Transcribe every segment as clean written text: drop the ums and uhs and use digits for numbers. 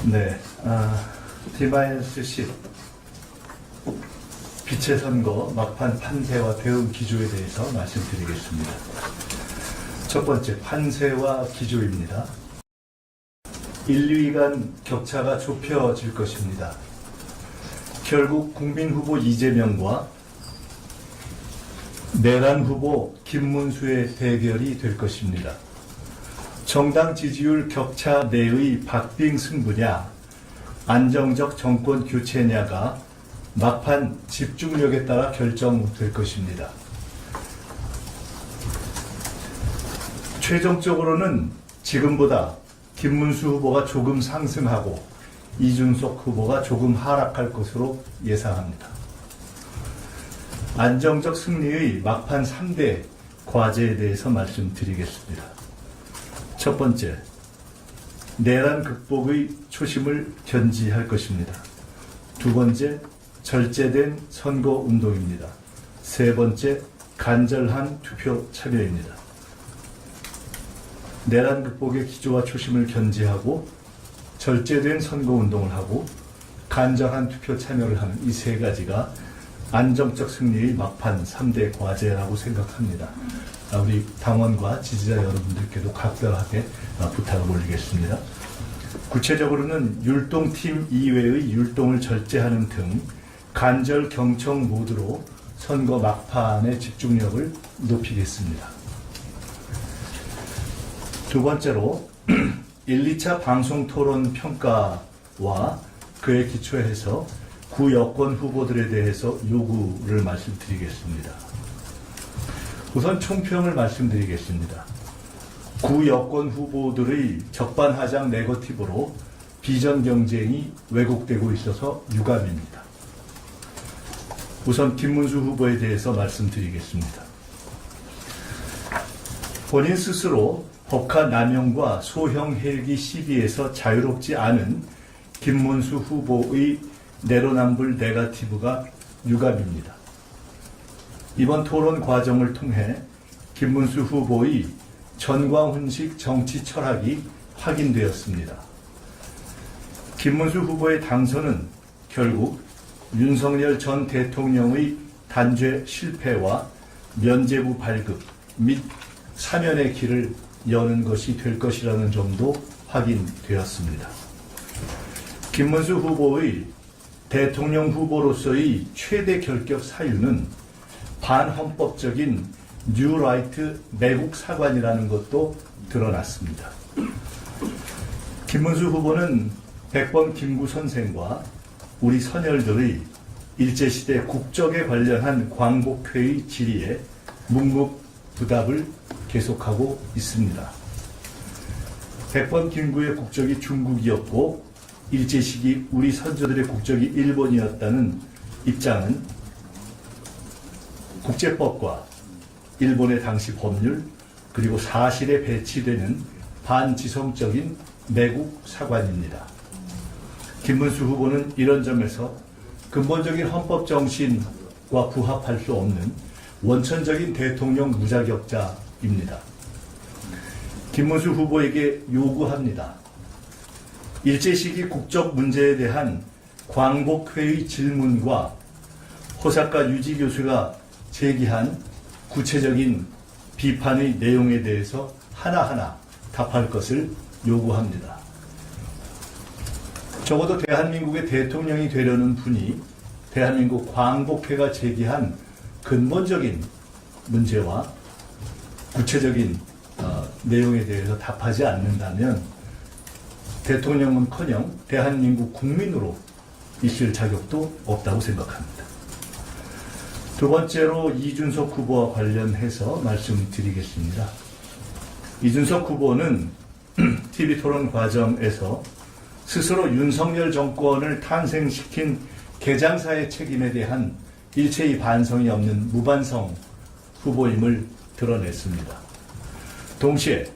네, D-10 빛의 선거 막판 판세와 대응 기조에 대해서 말씀드리겠습니다. 첫 번째, 판세와 기조입니다. 1, 2위 간 격차가 좁혀질 것입니다. 결국 국민 후보 이재명과 내란 후보 김문수의 대결이 될 것입니다. 정당 지지율 격차 내의 박빙 승부냐, 안정적 정권 교체냐가 막판 집중력에 따라 결정될 것입니다. 최종적으로는 지금보다 김문수 후보가 조금 상승하고 이준석 후보가 조금 하락할 것으로 예상합니다. 안정적 승리의 막판 3대 과제에 대해서 말씀드리겠습니다. 첫 번째, 내란 극복의 초심을 견지할 것입니다. 두 번째, 절제된 선거운동입니다. 세 번째, 간절한 투표 참여입니다. 내란 극복의 기조와 초심을 견지하고 절제된 선거운동을 하고 간절한 투표 참여를 하는 이 세 가지가 안정적 승리의 막판 3대 과제라고 생각합니다. 우리 당원과 지지자 여러분들께도 각별하게 부탁을 올리겠습니다. 구체적으로는 율동팀 이외의 율동을 절제하는 등 간절 경청 모드로 선거 막판의 집중력을 높이겠습니다. 두 번째로 1, 2차 방송 토론 평가와 그에 기초해서 구 여권 후보들에 대해서 요구를 말씀드리겠습니다. 우선 총평을 말씀드리겠습니다. 구 여권 후보들의 적반하장 네거티브로 비전 경쟁이 왜곡되고 있어서 유감입니다. 우선 김문수 후보에 대해서 말씀드리겠습니다. 본인 스스로 법카 남용과 소형 헬기 시비에서 자유롭지 않은 김문수 후보의 내로남불 네거티브가 유감입니다. 이번 토론 과정을 통해 김문수 후보의 전광훈식 정치 철학이 확인되었습니다. 김문수 후보의 당선은 결국 윤석열 전 대통령의 단죄 실패와 면죄부 발급 및 사면의 길을 여는 것이 될 것이라는 점도 확인되었습니다. 김문수 후보의 대통령 후보로서의 최대 결격 사유는 반헌법적인 뉴라이트 매국 사관이라는 것도 드러났습니다. 김문수 후보는 백범 김구 선생과 우리 선열들의 일제시대 국적에 관련한 광복회의 질의에 묵묵부답을 계속하고 있습니다. 백범 김구의 국적이 중국이었고 일제시기 우리 선조들의 국적이 일본이었다는 입장은 국제법과 일본의 당시 법률 그리고 사실에 배치되는 반지성적인 매국 사관입니다. 김문수 후보는 이런 점에서 근본적인 헌법 정신과 부합할 수 없는 원천적인 대통령 무자격자입니다. 김문수 후보에게 요구합니다. 일제시기 국적 문제에 대한 광복회의 질문과 호사카 유지 교수가 제기한 구체적인 비판의 내용에 대해서 하나하나 답할 것을 요구합니다. 적어도 대한민국의 대통령이 되려는 분이 대한민국 광복회가 제기한 근본적인 문제와 구체적인 내용에 대해서 답하지 않는다면 대통령은커녕 대한민국 국민으로 있을 자격도 없다고 생각합니다. 두 번째로 이준석 후보와 관련해서 말씀드리겠습니다. 이준석 후보는 TV토론 과정에서 스스로 윤석열 정권을 탄생시킨 개장사의 책임에 대한 일체의 반성이 없는 무반성 후보임을 드러냈습니다. 동시에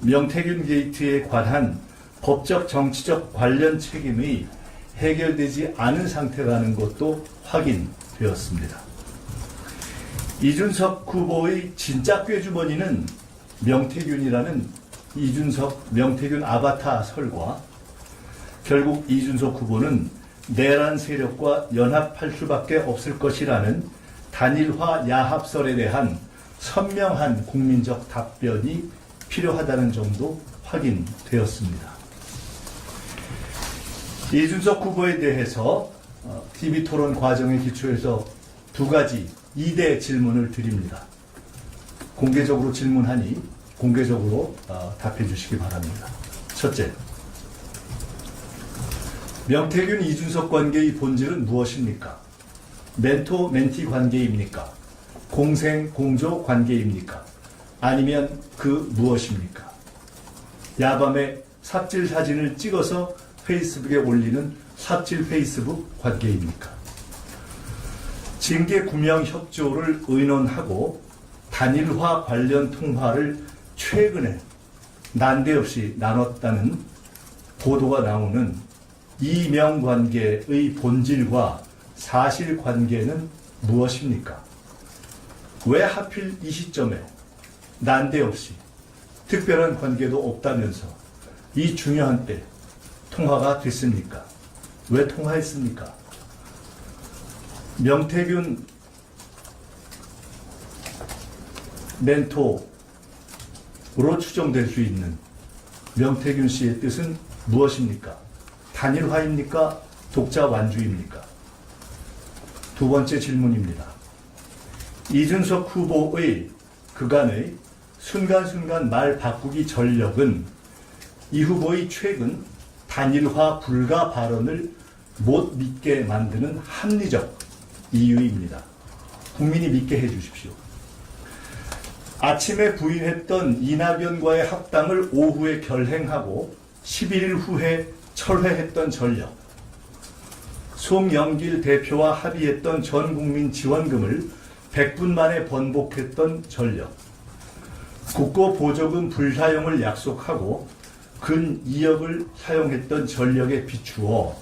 명태균 게이트에 관한 법적 정치적 관련 책임이 해결되지 않은 상태라는 것도 확인되었습니다. 이준석 후보의 진짜 꾀주머니는 명태균이라는 이준석, 명태균 아바타 설과 결국 이준석 후보는 내란 세력과 연합할 수밖에 없을 것이라는 단일화 야합설에 대한 선명한 국민적 답변이 필요하다는 점도 확인되었습니다. 이준석 후보에 대해서 TV토론 과정에 기초해서 두 가지 2대 질문을 드립니다. 공개적으로 질문하니 공개적으로 답해 주시기 바랍니다. 첫째, 명태균 이준석 관계의 본질은 무엇입니까? 멘토 멘티 관계입니까? 공생 공조 관계입니까? 아니면 그 무엇입니까? 야밤에 삽질 사진을 찍어서 페이스북에 올리는 삽질 페이스북 관계입니까? 징계 구명 협조를 의논하고 단일화 관련 통화를 최근에 난데없이 나눴다는 보도가 나오는 이명관계의 본질과 사실관계는 무엇입니까? 왜 하필 이 시점에 난데없이 특별한 관계도 없다면서 이 중요한 때 통화가 됐습니까? 왜 통화했습니까? 명태균 멘토로 추정될 수 있는 명태균 씨의 뜻은 무엇입니까? 단일화입니까? 독자 완주입니까? 두 번째 질문입니다. 이준석 후보의 그간의 순간순간 말 바꾸기 전력은 이 후보의 최근 단일화 불가 발언을 못 믿게 만드는 합리적 이유입니다. 국민이 믿게 해주십시오. 아침에 부인했던 이낙연과의 합당을 오후에 결행하고 11일 후에 철회했던 전력, 송영길 대표와 합의했던 전국민 지원금을 100분 만에 번복했던 전력, 국고 보조금 불사용을 약속하고 근 2억을 사용했던 전력에 비추어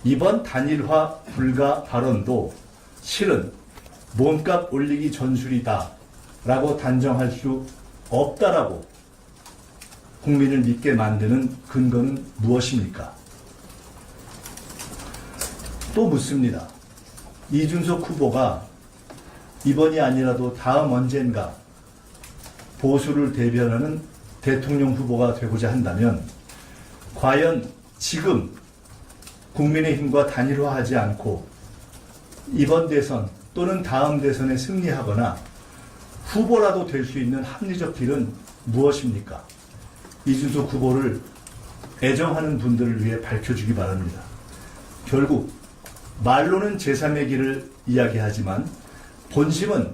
이번 단일화 불가 발언도 실은 몸값 올리기 전술이다 라고 단정할 수 없다라고 국민을 믿게 만드는 근거는 무엇입니까? 또 묻습니다. 이준석 후보가 이번이 아니라도 다음 언젠가 보수를 대변하는 대통령 후보가 되고자 한다면 과연 지금 국민의힘과 단일화하지 않고 이번 대선 또는 다음 대선에 승리하거나 후보라도 될 수 있는 합리적 길은 무엇입니까? 이준석 후보를 애정하는 분들을 위해 밝혀주기 바랍니다. 결국 말로는 제3의 길을 이야기하지만 본심은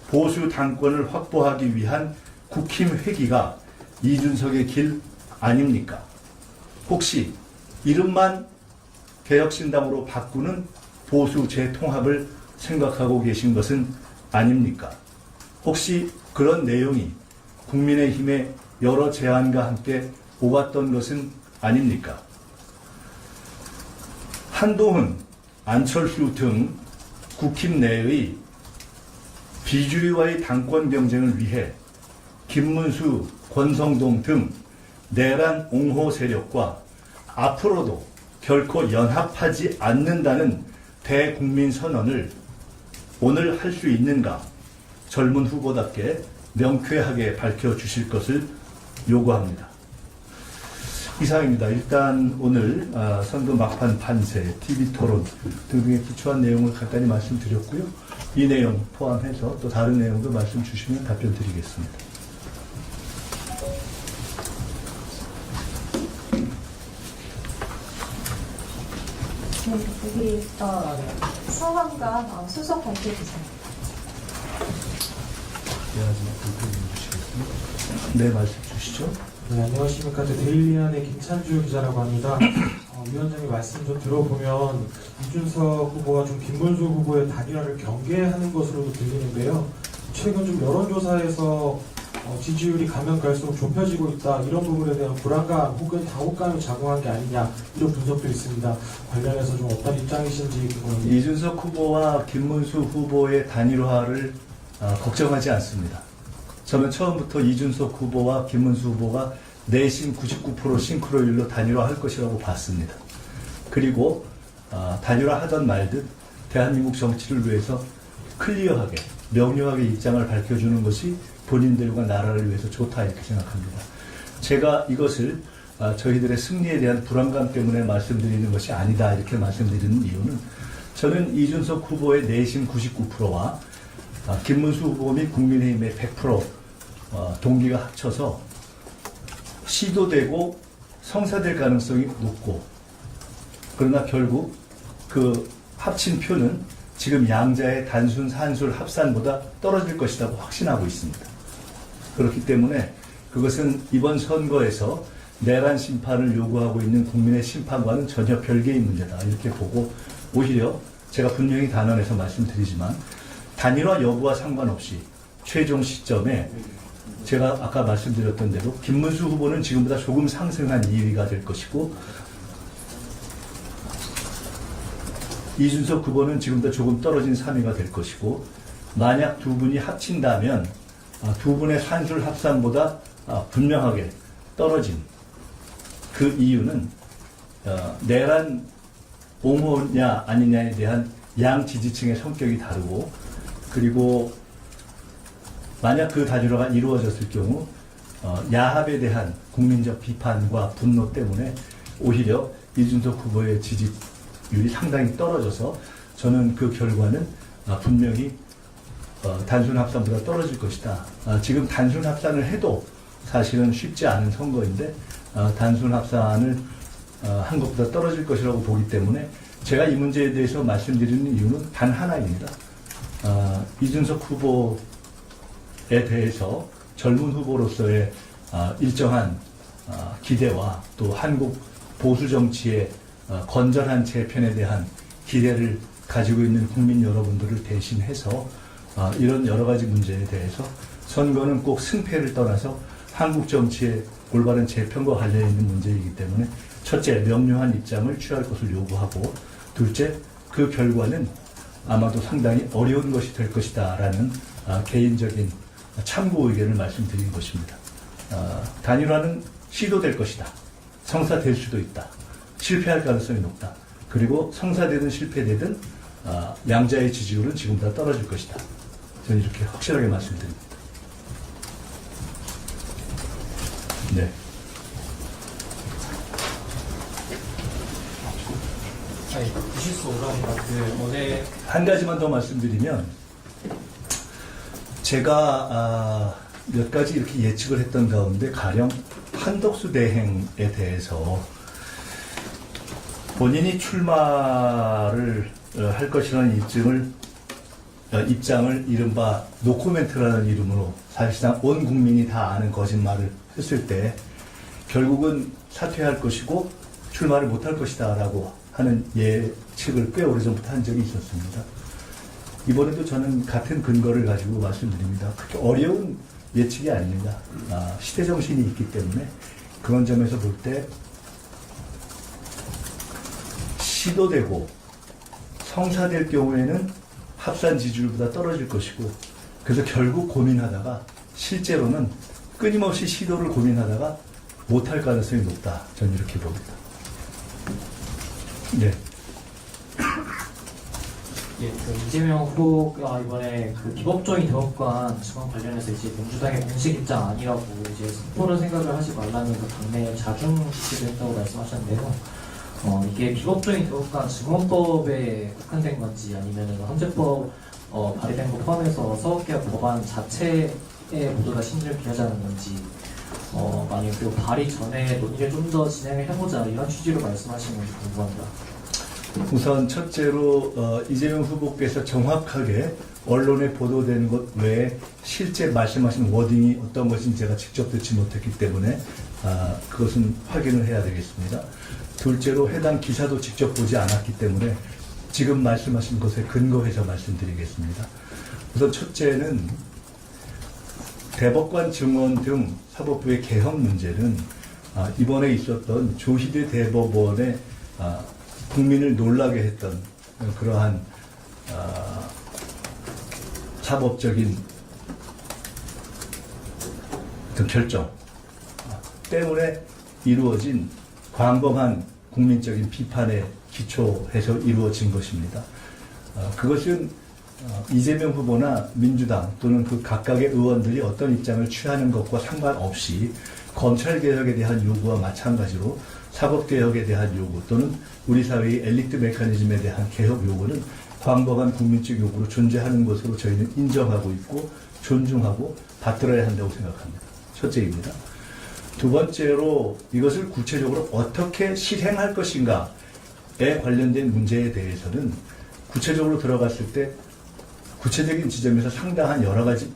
보수 당권을 확보하기 위한 국힘 회기가 이준석의 길 아닙니까? 혹시 이름만 개혁신당으로 바꾸는 보수 재통합을 생각하고 계신 것은 아닙니까? 혹시 그런 내용이 국민의힘의 여러 제안과 함께 오갔던 것은 아닙니까? 한동훈, 안철수 등 국힘 내의 비주류와의 당권 경쟁을 위해 김문수, 권성동 등 내란 옹호 세력과 앞으로도 결코 연합하지 않는다는 대국민 선언을 오늘 할 수 있는가? 젊은 후보답게 명쾌하게 밝혀주실 것을 요구합니다. 이상입니다. 일단 오늘 선거 막판 판세, TV토론 등등의 기초한 내용을 간단히 말씀드렸고요. 이 내용 포함해서 또 다른 내용도 말씀 주시면 답변 드리겠습니다. 네, 여기 서한과 수석 발표주세요. 네, 말씀 주시죠. 네, 안녕하십니까. 데일리안의 김찬주 기자라고 합니다. 위원장님 말씀 좀 들어보면 이준석 후보가 좀 김문수 후보의 단일화를 경계하는 것으로도 들리는데요. 최근 좀 여론조사에서 지지율이 가면 갈수록 좁혀지고 있다, 이런 부분에 대한 불안감 혹은 당혹감을 작용한 게 아니냐, 이런 분석도 있습니다. 관련해서 좀 어떤 입장이신지 궁금합니다. 이준석 후보와 김문수 후보의 단일화를 걱정하지 않습니다. 저는 처음부터 이준석 후보와 김문수 후보가 내심 99% 싱크로율로 단일화할 것이라고 봤습니다. 그리고 단일화하던 말듯 대한민국 정치를 위해서 클리어하게 명료하게 입장을 밝혀주는 것이 본인들과 나라를 위해서 좋다 이렇게 생각합니다. 제가 이것을 저희들의 승리에 대한 불안감 때문에 말씀드리는 것이 아니다 이렇게 말씀드리는 이유는 저는 이준석 후보의 내심 99%와 김문수 후보 및 국민의힘의 100% 동기가 합쳐서 시도되고 성사될 가능성이 높고 그러나 결국 그 합친 표는 지금 양자의 단순 산술 합산보다 떨어질 것이라고 확신하고 있습니다. 그렇기 때문에 그것은 이번 선거에서 내란 심판을 요구하고 있는 국민의 심판과는 전혀 별개의 문제다 이렇게 보고 오히려 제가 분명히 단언해서 말씀드리지만 단일화 여부와 상관없이 최종 시점에 제가 아까 말씀드렸던 대로 김문수 후보는 지금보다 조금 상승한 2위가 될 것이고 이준석 후보는 지금보다 조금 떨어진 3위가 될 것이고 만약 두 분이 합친다면 두 분의 산술 합산보다 분명하게 떨어진 그 이유는 내란 옹호냐 아니냐에 대한 양 지지층의 성격이 다르고 그리고 만약 그 단일화가 이루어졌을 경우 야합에 대한 국민적 비판과 분노 때문에 오히려 이준석 후보의 지지율이 상당히 떨어져서 저는 그 결과는 분명히 단순 합산보다 떨어질 것이다. 지금 단순 합산을 해도 사실은 쉽지 않은 선거인데 단순 합산을 한 것보다 떨어질 것이라고 보기 때문에 제가 이 문제에 대해서 말씀드리는 이유는 단 하나입니다. 이준석 후보에 대해서 젊은 후보로서의 일정한 기대와 또 한국 보수 정치의 건전한 재편에 대한 기대를 가지고 있는 국민 여러분들을 대신해서 이런 여러 가지 문제에 대해서 선거는 꼭 승패를 떠나서 한국 정치의 올바른 재편과 관련 있는 문제이기 때문에 첫째, 명료한 입장을 취할 것을 요구하고 둘째, 그 결과는 아마도 상당히 어려운 것이 될 것이다 라는 개인적인 참고 의견을 말씀드린 것입니다. 단일화는 시도될 것이다. 성사될 수도 있다. 실패할 가능성이 높다. 그리고 성사되든 실패되든 양자의 지지율은 지금보다 떨어질 것이다. 저는 이렇게 확실하게 말씀드립니다. 네. 실수 오라니까 어제 한 가지만 더 말씀드리면 제가 몇 가지 이렇게 예측을 했던 가운데 가령 한덕수 대행에 대해서 본인이 출마를 할 것이라는 입장을 이른바 노코멘트라는 이름으로 사실상 온 국민이 다 아는 거짓말을 했을 때 결국은 사퇴할 것이고 출마를 못할 것이다 라고 하는 예측을 꽤 오래전부터 한 적이 있었습니다. 이번에도 저는 같은 근거를 가지고 말씀드립니다. 그렇게 어려운 예측이 아닙니다. 시대정신이 있기 때문에 그런 점에서 볼 때 시도되고 성사될 경우에는 합산 지지율보다 떨어질 것이고 그래서 결국 고민하다가 실제로는 끊임없이 시도를 고민하다가 못할 가능성이 높다. 저는 이렇게 봅니다. 네. 예, 이재명 후보가 이번에 비법조인 대법관 증언 관련해서 이제 민주당의 공식 입장 아니라고 이제 스포를 생각을 하지 말라는 그 당내 자중 지시를 했다고 말씀하셨는데요. 이게 비법조인 대법관 증언법에 국한된 건지 아니면은 헌재법 발의된 거 포함해서 서울개혁 법안 자체에 모두 다 심리를 기하자는 건지 만약 그 발의 전에 논의를 좀 더 진행을 해보자 이런 취지로 말씀하시는 건지 궁금합니다. 우선 첫째로 이재명 후보께서 정확하게 언론에 보도된 것 외에 실제 말씀하신 워딩이 어떤 것인지 제가 직접 듣지 못했기 때문에 그것은 확인을 해야 되겠습니다. 둘째로 해당 기사도 직접 보지 않았기 때문에 지금 말씀하신 것에 근거해서 말씀드리겠습니다. 우선 첫째는 대법관 증언 등 사법부의 개혁 문제는 이번에 있었던 조희대 대법원의 국민을 놀라게 했던 그러한 사법적인 어떤 결정 때문에 이루어진 광범한 국민적인 비판에 기초해서 이루어진 것입니다. 그것은 이재명 후보나 민주당 또는 그 각각의 의원들이 어떤 입장을 취하는 것과 상관없이 검찰개혁에 대한 요구와 마찬가지로 사법개혁에 대한 요구 또는 우리 사회의 엘리트 메커니즘에 대한 개혁 요구는 광범한 국민적 요구로 존재하는 것으로 저희는 인정하고 있고 존중하고 받들어야 한다고 생각합니다. 첫째입니다. 두 번째로 이것을 구체적으로 어떻게 실행할 것인가에 관련된 문제에 대해서는 구체적으로 들어갔을 때 구체적인 지점에서 상당한 여러 가지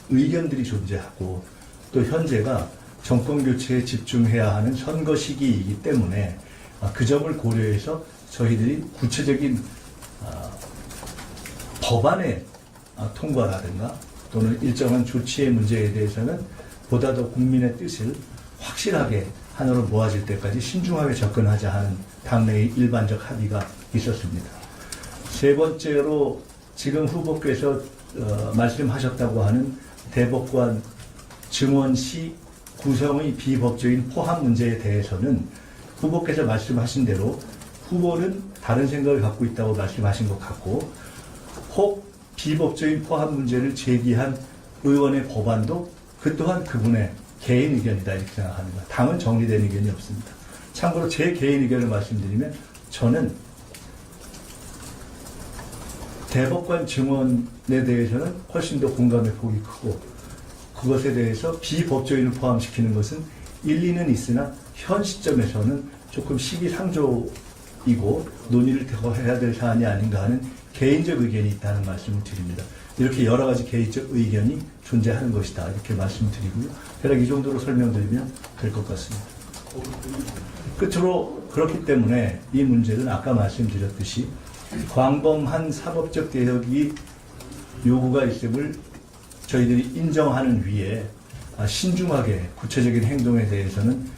의견들이 존재하고 또 현재가 정권 교체에 집중해야 하는 선거 시기이기 때문에 그 점을 고려해서 저희들이 구체적인 법안의 통과라든가 또는 일정한 조치의 문제에 대해서는 보다 더 국민의 뜻을 확실하게 하나로 모아질 때까지 신중하게 접근하자 하는 당내의 일반적 합의가 있었습니다. 세 번째로 지금 후보께서 말씀하셨다고 하는 대법관 증원시 구성의 비법적인 포함 문제에 대해서는 후보께서 말씀하신 대로 후보는 다른 생각을 갖고 있다고 말씀하신 것 같고 혹 비법적인 포함 문제를 제기한 의원의 법안도 그 또한 그분의 개인 의견이다 이렇게 생각합니다. 당은 정리된 의견이 없습니다. 참고로 제 개인 의견을 말씀드리면 저는 대법관 증언에 대해서는 훨씬 더 공감의 폭이 크고 그것에 대해서 비법조인을 포함시키는 것은 일리는 있으나 현 시점에서는 조금 시기상조이고 논의를 더 해야 될 사안이 아닌가 하는 개인적 의견이 있다는 말씀을 드립니다. 이렇게 여러 가지 개인적 의견이 존재하는 것이다 이렇게 말씀드리고요. 대략 이 정도로 설명드리면 될 것 같습니다. 끝으로 그렇기 때문에 이 문제는 아까 말씀드렸듯이 광범한 사법적 개혁이 요구가 있음을 저희들이 인정하는 위에 신중하게 구체적인 행동에 대해서는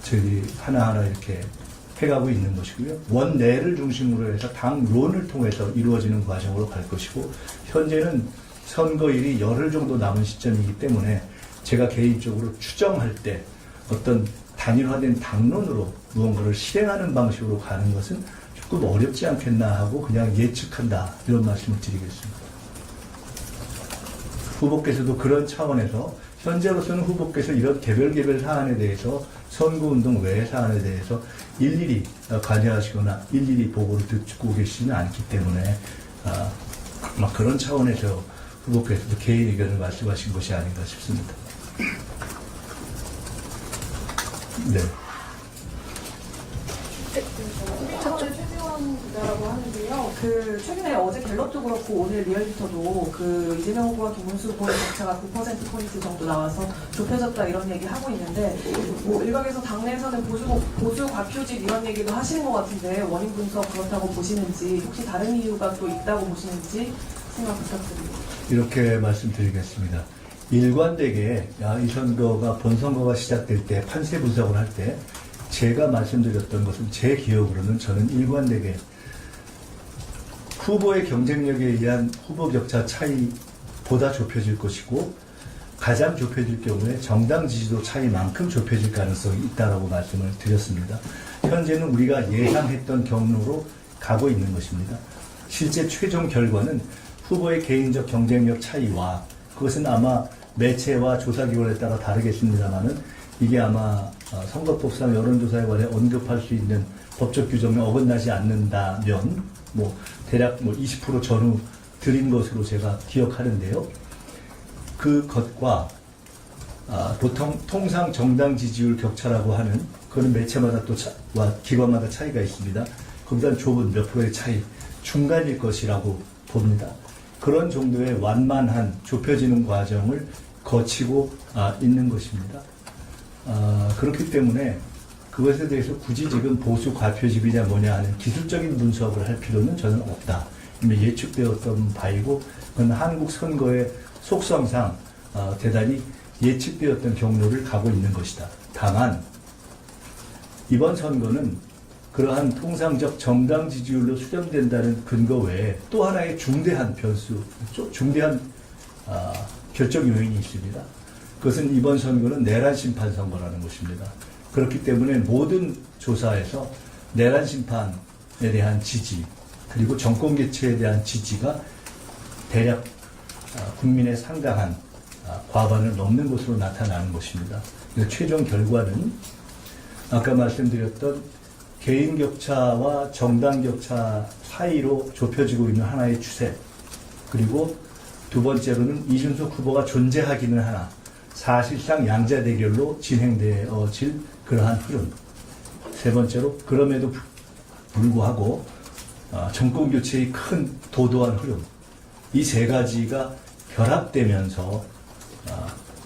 저희들이 하나하나 이렇게 해가고 있는 것이고요. 원내를 중심으로 해서 당론을 통해서 이루어지는 과정으로 갈 것이고 현재는 선거일이 열흘 정도 남은 시점이기 때문에 제가 개인적으로 추정할 때 어떤 단일화된 당론으로 무언가를 실행하는 방식으로 가는 것은 조금 어렵지 않겠나 하고 그냥 예측한다 이런 말씀을 드리겠습니다. 후보께서도 그런 차원에서 현재로서는 후보께서 이런 개별 사안에 대해서 선거운동 외의 사안에 대해서 일일이 관여하시거나 일일이 보고를 듣고 계시지는 않기 때문에 막 그런 차원에서 후보께서도 개인 의견을 말씀하신 것이 아닌가 싶습니다. 네. 저는 최지원 기자라고 하는데요. 최근에 어제 갤럽도 그렇고 오늘 리얼미터도 이재명 후보와 김문수 후보의 격차가 9%포인트 정도 나와서 좁혀졌다 이런 얘기 하고 있는데 일각에서 당내에서는 보수 과표직 이런 얘기도 하시는 것 같은데 원인 분석 그렇다고 보시는지 혹시 다른 이유가 또 있다고 보시는지 생각 부탁드립니다. 이렇게 말씀드리겠습니다. 일관되게 이 선거가 본선거가 시작될 때 판세 분석을 할 때 제가 말씀드렸던 것은 제 기억으로는 저는 일관되게 후보의 경쟁력에 의한 후보 격차 차이보다 좁혀질 것이고 가장 좁혀질 경우에 정당 지지도 차이만큼 좁혀질 가능성이 있다고 말씀을 드렸습니다. 현재는 우리가 예상했던 경로로 가고 있는 것입니다. 실제 최종 결과는 후보의 개인적 경쟁력 차이와 그것은 아마 매체와 조사기관에 따라 다르겠습니다만은 이게 아마 선거법상 여론조사에 관해 언급할 수 있는 법적 규정에 어긋나지 않는다면 대략 20% 전후 드린 것으로 제가 기억하는데요. 그것과 보통 통상 정당 지지율 격차라고 하는 그거는 매체마다 와 기관마다 차이가 있습니다. 거기다 좁은 몇 프로의 차이 중간일 것이라고 봅니다. 그런 정도의 완만한 좁혀지는 과정을 거치고 있는 것입니다. 그렇기 때문에 그것에 대해서 굳이 지금 보수 과표집이냐 뭐냐 하는 기술적인 분석을 할 필요는 저는 없다. 이미 예측되었던 바이고 그건 한국 선거의 속성상 대단히 예측되었던 경로를 가고 있는 것이다. 다만 이번 선거는 그러한 통상적 정당 지지율로 수렴된다는 근거 외에 또 하나의 중대한 변수, 중대한 결정 요인이 있습니다. 그것은 이번 선거는 내란 심판 선거라는 것입니다. 그렇기 때문에 모든 조사에서 내란 심판에 대한 지지 그리고 정권 개최에 대한 지지가 대략 국민의 상당한 과반을 넘는 것으로 나타나는 것입니다. 최종 결과는 아까 말씀드렸던 개인 격차와 정당 격차 사이로 좁혀지고 있는 하나의 추세, 그리고 두 번째로는 이준석 후보가 존재하기는 하나 사실상 양자 대결로 진행되어질 그러한 흐름, 세 번째로 그럼에도 불구하고 정권 교체의 큰 도도한 흐름, 이 세 가지가 결합되면서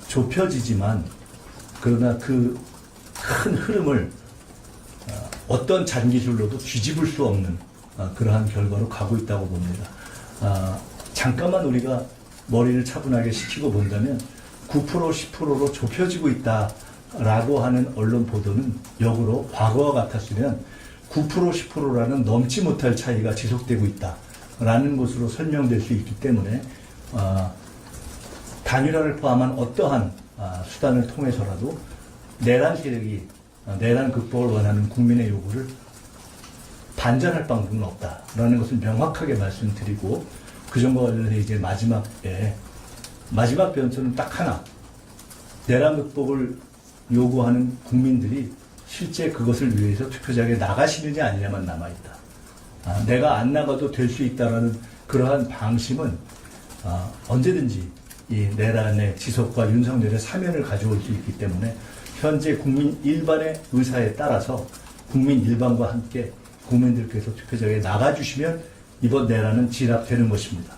좁혀지지만 그러나 그 큰 흐름을 어떤 잔기술로도 뒤집을 수 없는 그러한 결과로 가고 있다고 봅니다. 잠깐만 우리가 머리를 차분하게 식히고 본다면 9% 10%로 좁혀지고 있다라고 하는 언론 보도는 역으로 과거와 같았으면 9% 10%라는 넘지 못할 차이가 지속되고 있다라는 것으로 설명될 수 있기 때문에 단일화를 포함한 어떠한 수단을 통해서라도 내란 세력이 내란 극복을 원하는 국민의 요구를 반전할 방법은 없다라는 것을 명확하게 말씀드리고, 그 점과 관련해서 이제 마지막 변수는 딱 하나, 내란 극복을 요구하는 국민들이 실제 그것을 위해서 투표장에 나가시느냐 아니냐만 남아있다. 내가 안 나가도 될 수 있다라는 그러한 방심은 언제든지 이 내란의 지속과 윤석열의 사면을 가져올 수 있기 때문에 현재 국민 일반의 의사에 따라서 국민 일반과 함께 국민들께서 투표장에 나가주시면 이번 내란은 진압되는 것입니다.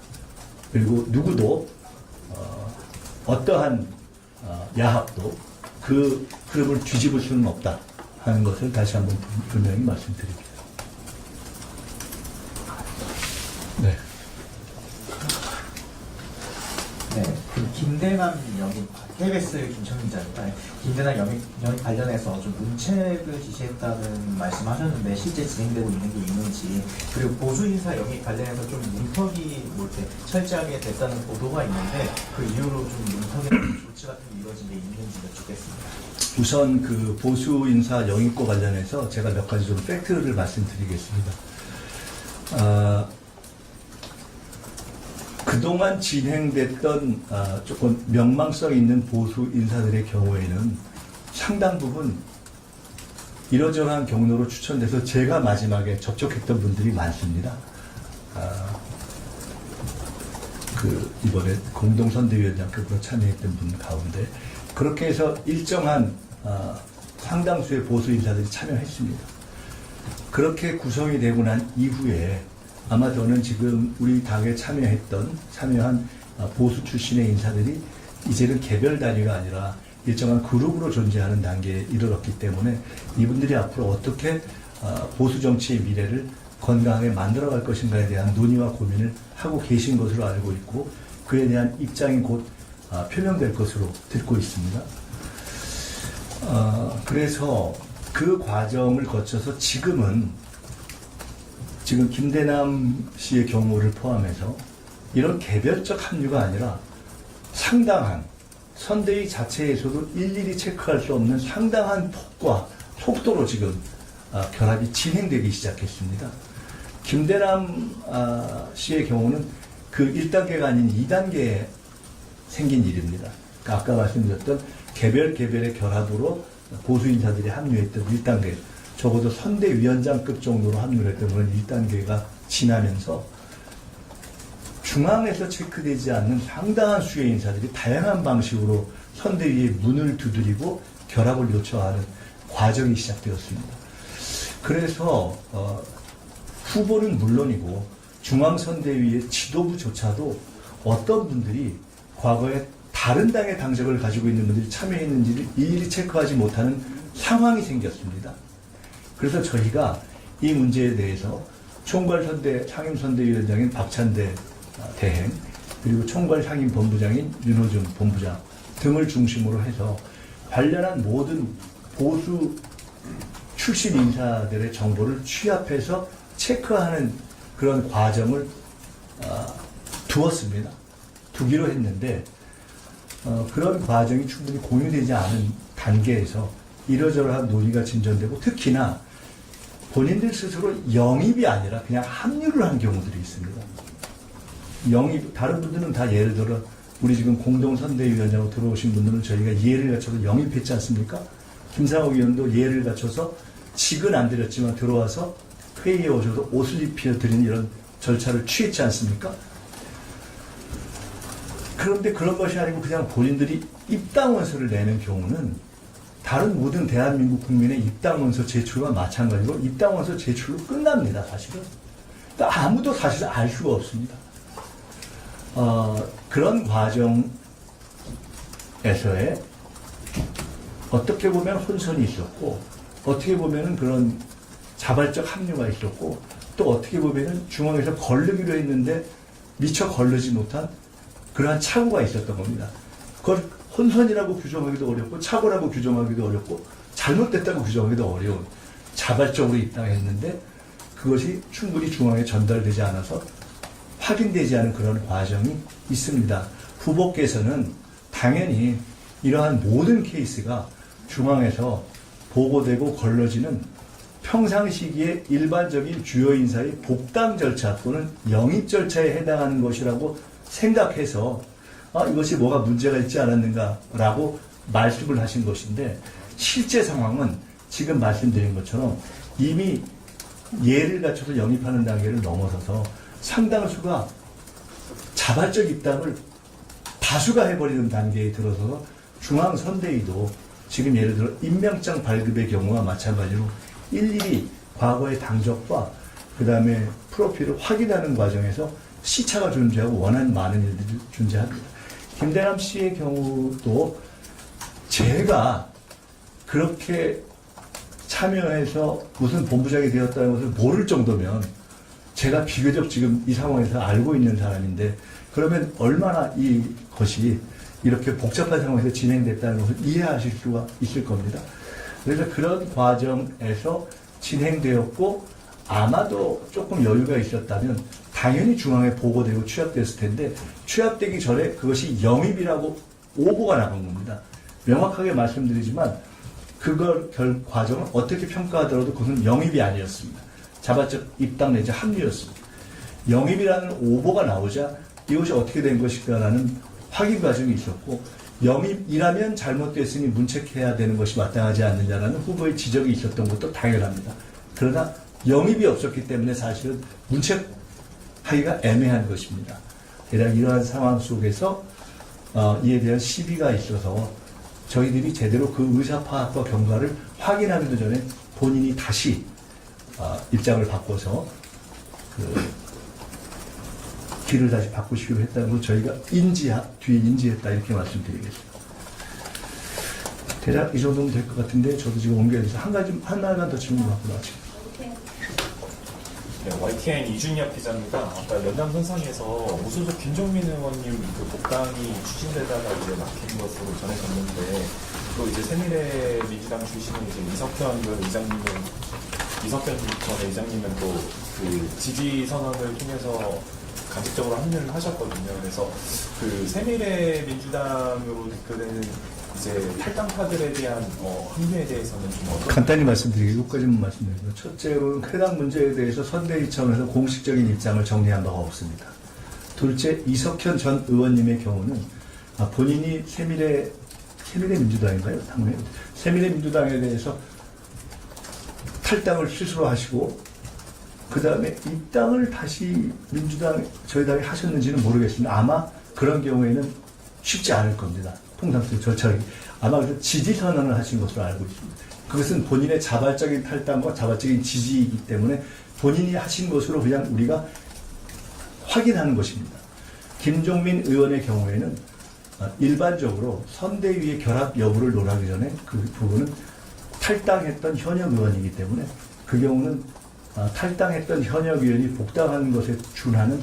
그리고 누구도 어떠한 야합도 그 흐름을 뒤집을 수는 없다 하는 것을 다시 한번 분명히 말씀드립니다. 네. 네, 그 김대남 영입, KBS 김청민 기자입니다. 김대남 영입 관련해서 좀 문책을 지시했다는 말씀하셨는데 실제 진행되고 있는 게 있는지, 그리고 보수 인사 영입 관련해서 좀 문턱이 이렇게 철저하게 됐다는 보도가 있는데 그 이후로 좀 문턱에 조치 같은 게 이루어진 게 있는지 여쭙겠습니다. 우선 그 보수 인사 영입과 관련해서 제가 몇 가지 좀 팩트를 말씀드리겠습니다. 그동안 진행됐던 조금 명망성 있는 보수 인사들의 경우에는 상당 부분 이러저러한 경로로 추천돼서 제가 마지막에 접촉했던 분들이 많습니다. 이번에 공동선대위원장급으로 참여했던 분 가운데 그렇게 해서 일정한 상당수의 보수 인사들이 참여했습니다. 그렇게 구성이 되고 난 이후에 아마 저는 지금 우리 당에 참여한 보수 출신의 인사들이 이제는 개별 단위가 아니라 일정한 그룹으로 존재하는 단계에 이르렀기 때문에 이분들이 앞으로 어떻게 보수 정치의 미래를 건강하게 만들어갈 것인가에 대한 논의와 고민을 하고 계신 것으로 알고 있고, 그에 대한 입장이 곧 표명될 것으로 듣고 있습니다. 그래서 그 과정을 거쳐서 지금 김대남 씨의 경우를 포함해서 이런 개별적 합류가 아니라 상당한 선대위 자체에서도 일일이 체크할 수 없는 상당한 폭과 속도로 지금 결합이 진행되기 시작했습니다. 김대남 씨의 경우는 그 1단계가 아닌 2단계에 생긴 일입니다. 그러니까 아까 말씀드렸던 개별의 결합으로 보수 인사들이 합류했던 1단계, 적어도 선대위원장급 정도로 합류를 했던 그런 1단계가 지나면서 중앙에서 체크되지 않는 상당한 수의 인사들이 다양한 방식으로 선대위의 문을 두드리고 결합을 요청하는 과정이 시작되었습니다. 그래서 후보는 물론이고 중앙선대위의 지도부조차도 어떤 분들이 과거에 다른 당의 당적을 가지고 있는 분들이 참여했는지를 일일이 체크하지 못하는 상황이 생겼습니다. 그래서 저희가 이 문제에 대해서 상임선대위원장인 박찬대 대행, 그리고 총괄 상임본부장인 윤호중 본부장 등을 중심으로 해서 관련한 모든 보수 출신 인사들의 정보를 취합해서 체크하는 그런 과정을 두기로 했는데 그런 과정이 충분히 공유되지 않은 단계에서 이러저러한 논의가 진전되고 특히나 본인들 스스로 영입이 아니라 그냥 합류를 한 경우들이 있습니다. 영입, 다른 분들은 다 예를 들어 우리 지금 공동선대위원장으로 들어오신 분들은 저희가 예를 갖춰서 영입했지 않습니까? 김상욱 의원도 예를 갖춰서 직은 안 드렸지만 들어와서 회의에 오셔서 옷을 입혀드리는 이런 절차를 취했지 않습니까? 그런데 그런 것이 아니고 그냥 본인들이 입당원서를 내는 경우는 다른 모든 대한민국 국민의 입당원서 제출과 마찬가지로 입당원서 제출로 끝납니다, 사실은. 그러니까 아무도 사실 알 수가 없습니다. 그런 과정에서의 어떻게 보면 혼선이 있었고, 어떻게 보면은 그런 자발적 합류가 있었고, 또 어떻게 보면은 중앙에서 거르기로 했는데 미처 거르지 못한 그러한 착오가 있었던 겁니다. 그걸 혼선이라고 규정하기도 어렵고, 착오라고 규정하기도 어렵고, 잘못됐다고 규정하기도 어려운 자발적으로 입당했는데 그것이 충분히 중앙에 전달되지 않아서 확인되지 않은 그런 과정이 있습니다. 후보께서는 당연히 이러한 모든 케이스가 중앙에서 보고되고 걸러지는 평상시기에 일반적인 주요 인사의 복당 절차 또는 영입 절차에 해당하는 것이라고 생각해서 이것이 뭐가 문제가 있지 않았는가라고 말씀을 하신 것인데 실제 상황은 지금 말씀드린 것처럼 이미 예를 갖춰서 영입하는 단계를 넘어서서 상당수가 자발적 입당을 다수가 해버리는 단계에 들어서서 중앙선대위도 지금 예를 들어 임명장 발급의 경우와 마찬가지로 일일이 과거의 당적과 그 다음에 프로필을 확인하는 과정에서 시차가 존재하고 워낙 많은 일들이 존재합니다. 김대남 씨의 경우도 제가 그렇게 참여해서 무슨 본부장이 되었다는 것을 모를 정도면 제가 비교적 지금 이 상황에서 알고 있는 사람인데 그러면 얼마나 이것이 이렇게 복잡한 상황에서 진행됐다는 것을 이해하실 수가 있을 겁니다. 그래서 그런 과정에서 진행되었고 아마도 조금 여유가 있었다면 당연히 중앙에 보고되고 취합됐을 텐데 취합되기 전에 그것이 영입이라고 오보가 나간 겁니다. 명확하게 말씀드리지만 그걸 과정을 어떻게 평가하더라도 그것은 영입이 아니었습니다. 자발적 입당 내지 합류였습니다. 영입이라는 오보가 나오자 이것이 어떻게 된 것일까라는 확인 과정이 있었고 영입이라면 잘못됐으니 문책해야 되는 것이 마땅하지 않느냐라는 후보의 지적이 있었던 것도 당연합니다. 그러나 영입이 없었기 때문에 사실은 문책하기가 애매한 것입니다. 게다가 이러한 상황 속에서 이에 대한 시비가 있어서 저희들이 제대로 그 의사 파악과 경과를 확인하기도 전에 본인이 다시 입장을 바꿔서 길을 다시 바꾸시기로 했다는 걸 저희가 뒤에 인지했다 이렇게 말씀드리겠습니다. 대략 이 정도면 될 것 같은데 저도 지금 옮겨야 돼서 하나만 더 질문 받고 나왔습니다. 네, YTN 이준엽 기자입니다. 아까 연남선상에서 무소속 김종민 의원님 그 복당이 추진되다가 이제 막힌 것으로 전해졌는데 또 이제 새미래 민주당 출신의 이제 이석현 전 의장님은 또 그 지지 선언을 통해서 간접적으로 합류를 하셨거든요. 그래서 그 새미래 민주당으로 대표되는 이제 탈당파들에 대한 합류에 대해서는 좀 어떤? 간단히 말씀드리고 여기까지만 말씀드리고 첫째로는 해당 문제에 대해서 선대위 차원에서 공식적인 입장을 정리한 바가 없습니다. 둘째, 이석현 전 의원님의 경우는 본인이 새미래 민주당인가요? 새미래 민주당에 대해서 탈당을 스스로 하시고 그 다음에 입당을 다시 저희 당에 하셨는지는 모르겠습니다. 아마 그런 경우에는 쉽지 않을 겁니다. 통상적인 절차를. 아마 그래서 지지 선언을 하신 것으로 알고 있습니다. 그것은 본인의 자발적인 탈당과 자발적인 지지이기 때문에 본인이 하신 것으로 그냥 우리가 확인하는 것입니다. 김종민 의원의 경우에는 일반적으로 선대위의 결합 여부를 논하기 전에 그 부분은 탈당했던 현역 의원이기 때문에 그 경우는 탈당했던 현역 의원이 복당하는 것에 준하는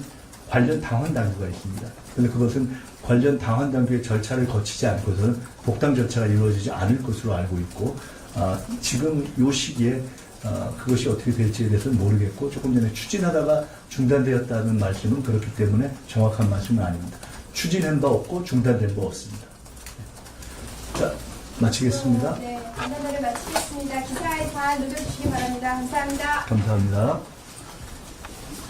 관련 당원 당규가 있습니다. 그런데 그것은 관련 당원 당규의 절차를 거치지 않고서는 복당 절차가 이루어지지 않을 것으로 알고 있고 지금 이 시기에 그것이 어떻게 될지에 대해서는 모르겠고 조금 전에 추진하다가 중단되었다는 말씀은 그렇기 때문에 정확한 말씀은 아닙니다. 추진한 바 없고 중단된 바 없습니다. 마치겠습니다. 네, 간담회를 마치겠습니다. 기사에 다 녹여주시기 바랍니다. 감사합니다. 감사합니다.